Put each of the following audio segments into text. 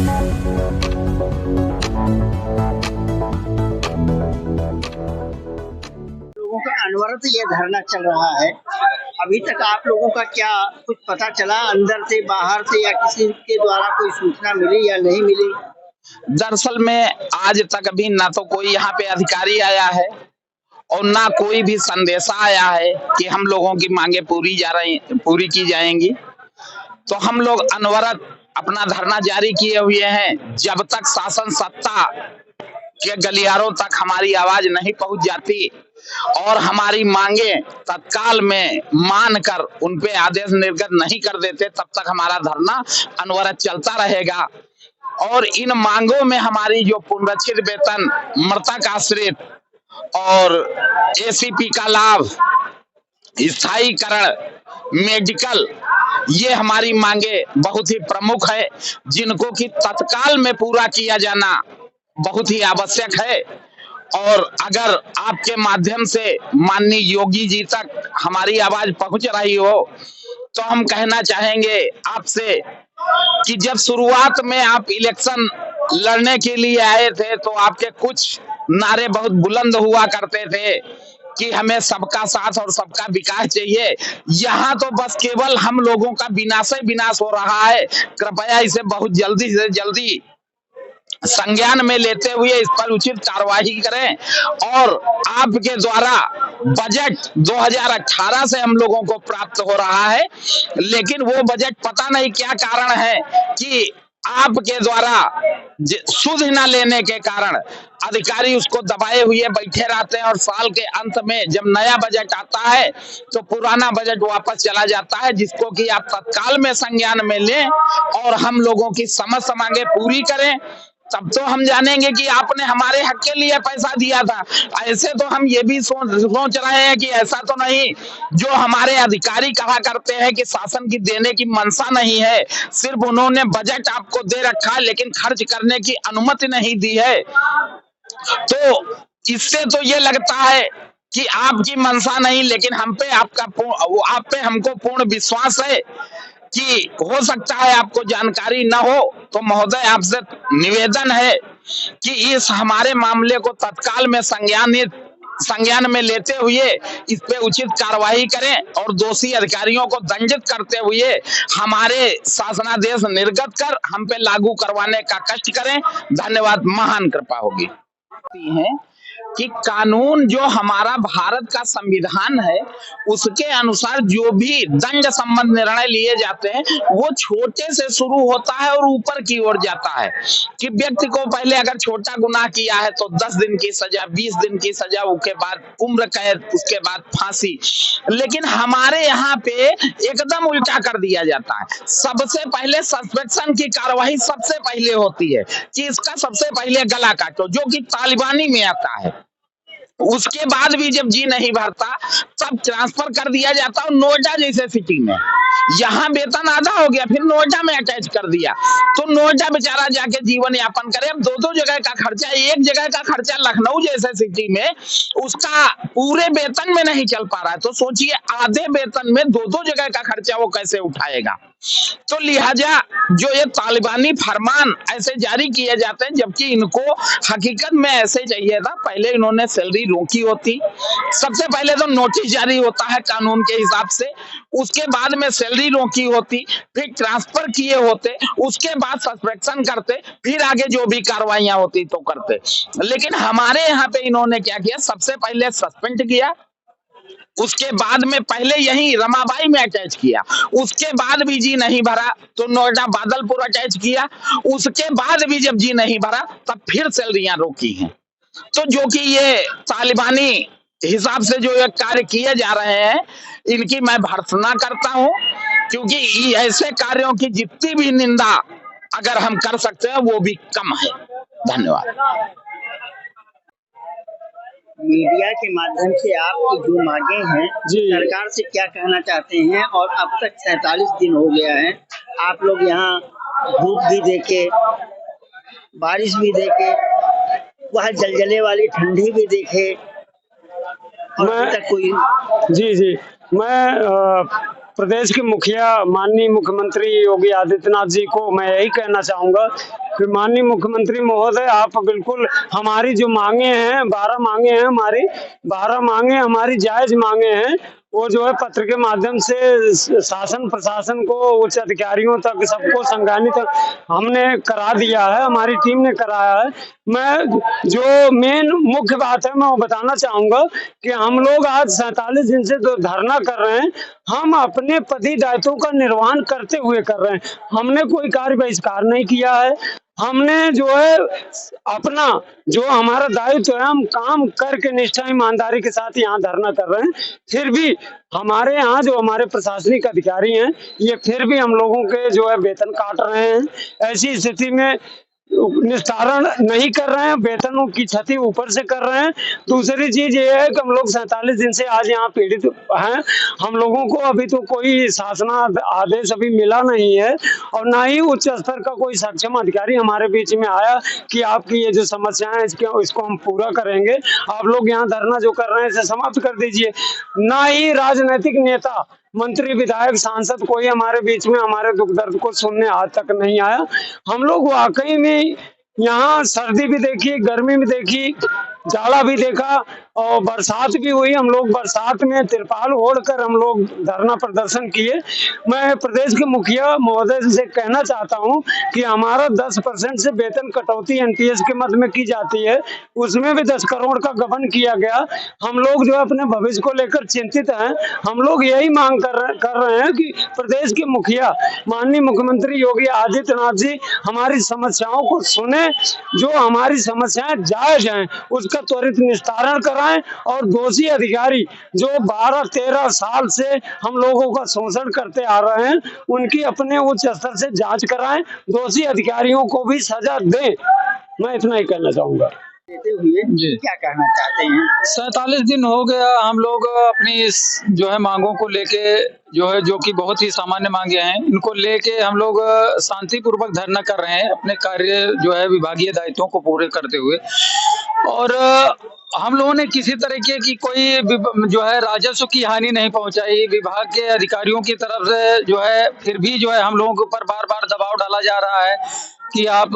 लोगों का अनवरत ये धरना चल रहा है। अभी तक आप लोगों का क्या कुछ पता चला, अंदर से बाहर से, या किसी के द्वारा कोई सूचना मिली या नहीं मिली? दरअसल में आज तक अभी ना तो कोई यहाँ पे अधिकारी आया है और ना कोई भी संदेशा आया है कि हम लोगों की मांगे पूरी की जाएंगी। तो हम लोग अनवरत अपना धरना जारी किए हुए हैं जब तक शासन सत्ता के गलियारों तक हमारी आवाज नहीं पहुंच जाती और हमारी मांगे तत्काल में मानकर उन पे आदेश निर्गत नहीं कर देते, तब तक हमारा धरना अनवरत चलता रहेगा। और इन मांगों में हमारी जो पुनरीक्षित वेतन, मृतक आश्रित और एसीपी का लाभ, स्थायीकरण, मेडिकल, ये हमारी मांगे बहुत ही प्रमुख है, जिनको कि तत्काल में पूरा किया जाना बहुत ही आवश्यक है। और अगर आपके माध्यम से माननीय योगी जी तक हमारी आवाज पहुंच रही हो तो हम कहना चाहेंगे आपसे कि जब शुरुआत में आप इलेक्शन लड़ने के लिए आए थे तो आपके कुछ नारे बहुत बुलंद हुआ करते थे कि हमें सबका साथ और सबका विकास चाहिए। यहाँ तो बस केवल हम लोगों का विनाश ही विनाश हो रहा है। कृपया इसे बहुत जल्दी से जल्दी संज्ञान में लेते हुए इस पर उचित कार्यवाही करें। और आपके द्वारा बजट 2018 से हम लोगों को प्राप्त हो रहा है, लेकिन वो बजट पता नहीं क्या कारण है कि आपके द्वारा सुध न लेने के कारण अधिकारी उसको दबाए हुए बैठे रहते हैं और साल के अंत में जब नया बजट आता है तो पुराना बजट वापस चला जाता है, जिसको कि आप तत्काल में संज्ञान में लें और हम लोगों की समस्त मांगे पूरी करें। तब तो हम जानेंगे कि आपने हमारे हक के लिए पैसा दिया था। ऐसे तो हम ये भी सोच रहे हैं कि ऐसा तो नहीं, जो हमारे अधिकारी कहा करते हैं कि शासन की देने की मंशा नहीं है, सिर्फ उन्होंने बजट आपको दे रखा है लेकिन खर्च करने की अनुमति नहीं दी है। तो इससे तो ये लगता है कि आपकी मंशा नहीं, लेकिन हम पे आप पे हमको पूर्ण विश्वास है कि हो सकता है आपको जानकारी न हो। तो महोदय आपसे निवेदन है कि इस हमारे मामले को तत्काल में संज्ञान में लेते हुए इस पे उचित कार्रवाई करें और दोषी अधिकारियों को दंडित करते हुए हमारे शासनादेश निर्गत कर हम पे लागू करवाने का कष्ट करें। धन्यवाद। महान कृपा होगी है कि कानून जो हमारा भारत का संविधान है उसके अनुसार जो भी दंड संबंध निर्णय लिए जाते हैं वो छोटे से शुरू होता है और ऊपर की ओर जाता है कि व्यक्ति को पहले अगर छोटा गुनाह किया है तो 10 दिन की सजा, 20 दिन की सजा, उसके बाद उम्र कैद, उसके बाद फांसी। लेकिन हमारे यहाँ पे एकदम उल्टा कर दिया जाता है। सबसे पहले सस्पेंशन की कार्रवाई सबसे पहले होती है कि इसका सबसे पहले गला काटो, जो कि तालिबानी में आता है। उसके बाद भी जब जी नहीं भरता तब ट्रांसफर कर दिया जाता है नोएडा जैसे सिटी में। यहाँ वेतन आधा हो गया, फिर नोएडा में अटैच कर दिया, तो नोएडा बेचारा जाके जीवन यापन करे। अब दो जगह का खर्चा, एक जगह का खर्चा लखनऊ जैसे सिटी में उसका पूरे वेतन में नहीं चल पा रहा है, तो सोचिए आधे वेतन में दो जगह का खर्चा वो कैसे उठाएगा। तो लिहाजा जो ये तालिबानी फरमान ऐसे जारी किए जाते हैं, जबकि इनको हकीकत में ऐसे चाहिए था पहले इन्होंने सैलरी रोकी होती। सबसे पहले तो नोटिस जारी होता है कानून के हिसाब से, उसके बाद में सैलरी रोकी होती, फिर ट्रांसफर किए होते, उसके बाद सस्पेंशन करते, फिर आगे जो भी कार्रवाइयां होती तो करते। लेकिन हमारे यहाँ पे इन्होंने क्या किया, सबसे पहले सस्पेंड किया, उसके बाद में पहले यही रमाबाई में अटैच किया, उसके बाद भी जी नहीं भरा तो नोएडा बादलपुर अटैच किया, उसके बाद भी जब जी नहीं भरा तब फिर सैलरियां रोकी हैं। तो जो कि ये तालिबानी हिसाब से जो ये कार्य किए जा रहे हैं इनकी मैं भर्त्सना करता हूं, क्योंकि ऐसे कार्यों की जितनी भी निंदा अगर हम कर सकते हैं वो भी कम है। धन्यवाद। मीडिया के माध्यम से आपकी जो मांगे हैं सरकार से क्या कहना चाहते हैं? और अब तक 47 दिन हो गया है, आप लोग यहाँ धूप भी देखे, बारिश भी देखे, वह जलजले वाली ठंडी भी देखे, और अभी तक कोई जी मैं प्रदेश के मुखिया माननीय मुख्यमंत्री योगी आदित्यनाथ जी को मैं यही कहना चाहूँगा कि माननीय मुख्यमंत्री महोदय, आप बिल्कुल हमारी जो मांगे हैं, 12 मांगे हैं हमारी, 12 मांगे हमारी जायज मांगे हैं, वो जो है पत्र के माध्यम से शासन प्रशासन को, उच्च अधिकारियों तक सबको संज्ञानित हमने करा दिया है, हमारी टीम ने कराया है। मैं जो मेन मुख्य बात है मैं वो बताना चाहूंगा कि हम लोग आज 47 दिन से जो धरना कर रहे हैं, हम अपने पति दायित्वों का निर्वहन करते हुए कर रहे हैं। हमने कोई कार्य बहिष्कार नहीं किया है। हमने जो है अपना जो हमारा दायित्व है, हम काम करके निष्ठा ईमानदारी के साथ यहाँ धरना कर रहे हैं। फिर भी हमारे यहाँ जो हमारे प्रशासनिक अधिकारी हैं, ये फिर भी हम लोगों के जो है वेतन काट रहे हैं। ऐसी स्थिति में निस्तारण नहीं कर रहे हैं, वेतनों की क्षति ऊपर से कर रहे हैं। दूसरी चीज ये है कि हम लोग 47 दिन से आज यहाँ पीड़ित हैं। हम लोगों को अभी तो कोई शासन आदेश अभी मिला नहीं है, और ना ही उच्च स्तर का कोई सक्षम अधिकारी हमारे बीच में आया कि आपकी ये जो समस्याएं हैं इसको हम पूरा करेंगे, आप लोग यहाँ धरना जो कर रहे हैं इसे समाप्त कर दीजिए। ना ही राजनीतिक नेता, मंत्री, विधायक, सांसद कोई हमारे बीच में हमारे दुख दर्द को सुनने आज तक नहीं आया। हम लोग वाकई में यहाँ सर्दी भी देखी, गर्मी भी देखी, जाड़ा भी देखा और बरसात भी हुई। हम लोग बरसात में तिरपाल ओढ़कर हम लोग धरना प्रदर्शन किए। मैं प्रदेश के मुखिया महोदय से कहना चाहता हूं कि हमारा 10% से वेतन कटौती एनपीएस के मद में की जाती है, उसमें भी 10 करोड़ का गबन किया गया। हम लोग जो अपने भविष्य को लेकर चिंतित हैं। हम लोग यही मांग कर रहे हैं कि प्रदेश के मुखिया माननीय मुख्यमंत्री योगी आदित्यनाथ जी हमारी समस्याओं को सुने, जो हमारी समस्याएं जायज हैं उसका त्वरित निस्तारण कराएं, और दोषी अधिकारी जो 12-13 साल से हम लोगों का शोषण करते आ रहे हैं उनकी अपने उच्च स्तर से जांच कराएं, दोषी अधिकारियों को भी सजा दें। मैं इतना ही कहना चाहूंगा। देते हुए क्या कहना चाहते हैं? 47 दिन हो गया हम लोग अपनी इस जो है मांगों को लेके, जो कि बहुत ही सामान्य मांगे हैं, इनको लेके हम लोग शांतिपूर्वक धरना कर रहे हैं, अपने कार्य जो है विभागीय दायित्वों को पूरे करते हुए। और हम लोगों ने किसी तरीके की कोई जो है राजस्व की हानि नहीं पहुंचाई। विभाग के अधिकारियों की तरफ से जो है फिर भी जो है हम लोगों के ऊपर बार बार दबाव डाला जा रहा है कि आप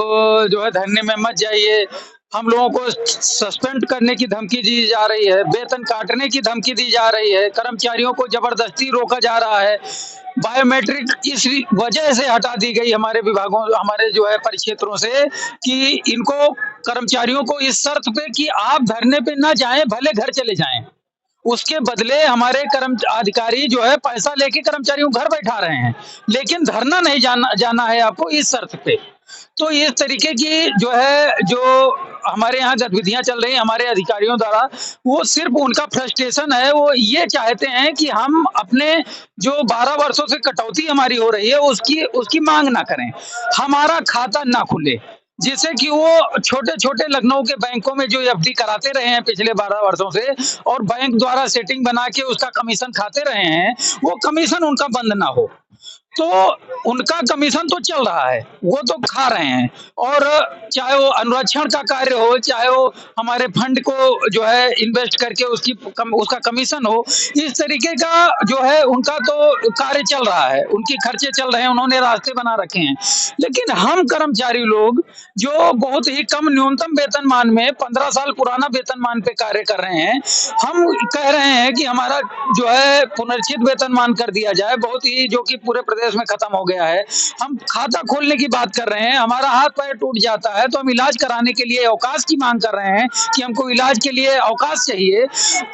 जो है धरने में मत जाइए। हम लोगों को सस्पेंड करने की धमकी दी जा रही है, वेतन काटने की धमकी दी जा रही है, कर्मचारियों को जबरदस्ती रोका जा रहा है। बायोमेट्रिक इस वजह से हटा दी गई हमारे विभागों, हमारे जो है परिक्षेत्रों से, कि इनको कर्मचारियों को इस शर्त पे कि आप धरने पे ना जाएं, भले घर चले जाएं। उसके बदले हमारे अधिकारी जो है पैसा लेके कर्मचारियों को घर बैठा रहे हैं, लेकिन धरना नहीं जाना है आपको इस शर्त पे। तो इस तरीके की जो हमारे यहाँ गतिविधियां चल रही हैं हमारे अधिकारियों द्वारा, वो सिर्फ उनका फ्रस्ट्रेशन है। वो ये चाहते हैं कि हम अपने जो 12 वर्षों से कटौती हमारी हो रही है उसकी मांग ना करें, हमारा खाता ना खुले, जिससे कि वो छोटे छोटे लखनऊ के बैंकों में जो एफडी कराते रहे हैं पिछले 12 वर्षों से, और बैंक द्वारा सेटिंग बना के उसका कमीशन खाते रहे हैं, वो कमीशन उनका बंद ना हो। तो उनका कमीशन तो चल रहा है, वो तो खा रहे हैं, और चाहे वो अनुरक्षण का कार्य हो, चाहे वो हमारे फंड को जो है इन्वेस्ट करके उसका कमीशन हो, इस तरीके का जो है उनका तो कार्य चल रहा है, उनके खर्चे चल रहे हैं, उन्होंने रास्ते बना रखे हैं। लेकिन हम कर्मचारी लोग जो बहुत ही कम न्यूनतम वेतनमान में 15 साल पुराना वेतनमान पे कार्य कर रहे हैं, हम कह रहे हैं कि हमारा जो है पुनर्चित वेतनमान कर दिया जाए, बहुत ही जो कि पूरे प्रदेश में खत्म हो गया है। हम खाता खोलने की बात कर रहे हैं, हमारा हाथ पैर टूट जाता है तो हम इलाज कराने के लिए अवकाश की मांग कर रहे हैं कि हमको इलाज के लिए अवकाश चाहिए।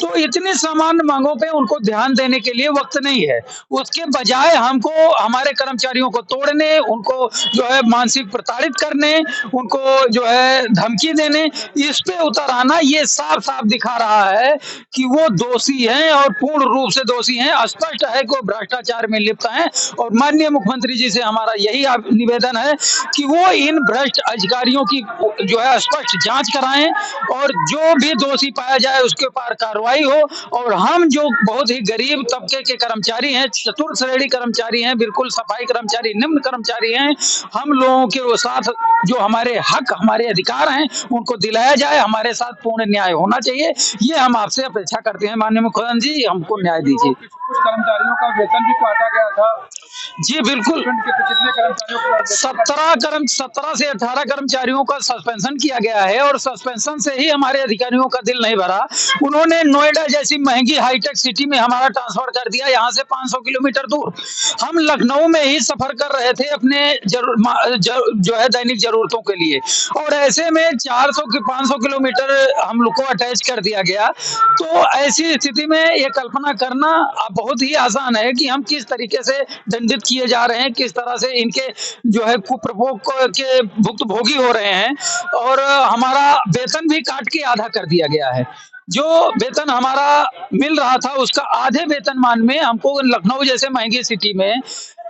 तो इतने सामान्य मांगों पे उनको ध्यान देने के लिए वक्त नहीं है, उसके बजाय हमको हमारे कर्मचारियों को तोड़ने, उनको जो है मानसिक प्रताड़ित करने, उनको जो है धमकी देने, इस पे उतर आना, ये साफ साफ दिखा रहा है कि वो दोषी हैं और पूर्ण रूप से दोषी हैं। स्पष्ट है कि वो भ्रष्टाचार में लिप्त हैं, और माननीय मुख्यमंत्री जी से हमारा यही निवेदन है कि वो इन भ्रष्ट अधिकारियों की जो है स्पष्ट जांच कराएं, और जो भी दोषी पाया जाए उसके ऊपर कार्रवाई हो। और हम जो बहुत ही गरीब तबके के कर्मचारी हैं, चतुर्थ श्रेणी कर्मचारी हैं, बिल्कुल सफाई कर्मचारी, निम्न कर्मचारी हैं, हम लोगों के साथ जो हमारे हक, हमारे अधिकार हैं, उनको दिलाया जाए। हमारे साथ पूर्ण न्याय होना चाहिए, ये हम आपसे अपेक्षा करते हैं। माननीय मुख्यमंत्री जी, हमको न्याय दीजिए। कुछ कर्मचारियों का वेतन भी काटा गया था। जी बिल्कुल, कितने कर्मचारियों को 17 से 18 कर्मचारियों का सस्पेंशन किया गया है और सस्पेंशन से ही हमारे अधिकारियों का दिल नहीं भरा। उन्होंने नोएडा जैसी महंगी हाईटेक सिटी में हमारा ट्रांसफर कर दिया, यहाँ से 500 किलोमीटर दूर। हम लखनऊ में ही सफर कर रहे थे अपने जो है दैनिक जरूरतों के लिए, और ऐसे में 400 की 500 किलोमीटर हम लोग को अटैच कर दिया गया। तो ऐसी स्थिति में ये कल्पना करना बहुत ही आसान है कि हम किस तरीके से दंडित किए जा रहे हैं, किस तरह से इनके जो है कुप्रयोग के भुक्तभोगी हो रहे हैं। और हमारा वेतन भी काट के आधा कर दिया गया है। जो वेतन हमारा मिल रहा था उसका आधे वेतनमान में हमको लखनऊ जैसे महंगी सिटी में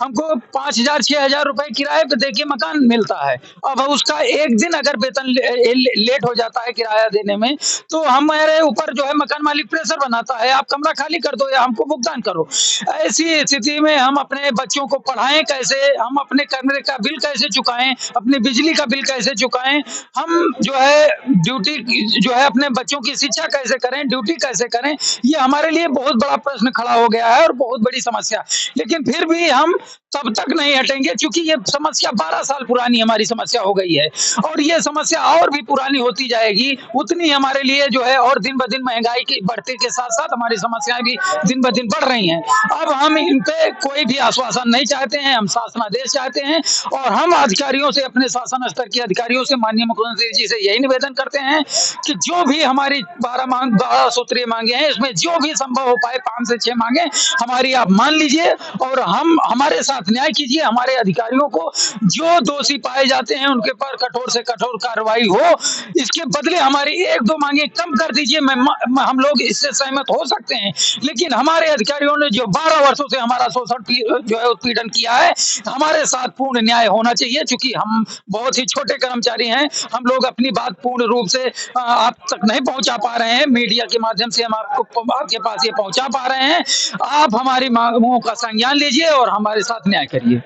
हमको 5,000 6,000 रुपए किराए पे देके मकान मिलता है। अब उसका एक दिन अगर वेतन लेट हो जाता है किराया देने में, तो हमारे ऊपर जो है मकान मालिक प्रेशर बनाता है, आप कमरा खाली कर दो या हमको भुगतान करो। ऐसी स्थिति में हम अपने बच्चों को पढ़ाएं कैसे, हम अपने कमरे का बिल कैसे चुकाएं, अपने बिजली का बिल कैसे चुकाएं, हम जो है ड्यूटी जो है अपने बच्चों की शिक्षा कैसे करें, ड्यूटी कैसे करें, ये हमारे लिए बहुत बड़ा प्रश्न खड़ा हो गया है और बहुत बड़ी समस्या। लेकिन फिर भी हम तब तक नहीं हटेंगे, क्योंकि ये समस्या 12 साल पुरानी हमारी समस्या हो गई है और ये समस्या और भी पुरानी होती जाएगी। उतनी हमारे लिए जो है और दिन ब दिन महंगाई की बढ़ते के साथ साथ हमारी समस्याएं भी दिन ब दिन बढ़ रही हैं। अब हम इन पे कोई भी आश्वासन नहीं चाहते हैं, हम शासनादेश चाहते हैं और हम अधिकारियों से, अपने शासन स्तर के अधिकारियों से, माननीय मुख्यमंत्री जी से यही निवेदन करते हैं कि जो भी हमारी 12 सूत्रीय मांगे हैं, इसमें जो भी संभव हो पाए 5 से 6 मांगे हमारी आप मान लीजिए और हम हमारे साथ न्याय कीजिए। हमारे अधिकारियों को जो दोषी पाए जाते हैं उनके पर कठोर से कठोर कार्रवाई हो, इसके बदले हमारी 1-2 मांगे कम कर दीजिए। हम लोग इससे सहमत हो सकते हैं, लेकिन हमारे अधिकारियों ने जो 12 वर्षों से हमारा शोषण जो है उत्पीड़न किया है, हमारे साथ पूर्ण न्याय होना चाहिए। क्योंकि हम बहुत ही छोटे कर्मचारी हैं, हम लोग अपनी बात पूर्ण रूप से आप तक नहीं पहुंचा पा रहे हैं, मीडिया के माध्यम से हम आपके पास ये पहुंचा पा रहे हैं। आप हमारी मांगों का संज्ञान लीजिए और हमारे साथ न्याय करिए।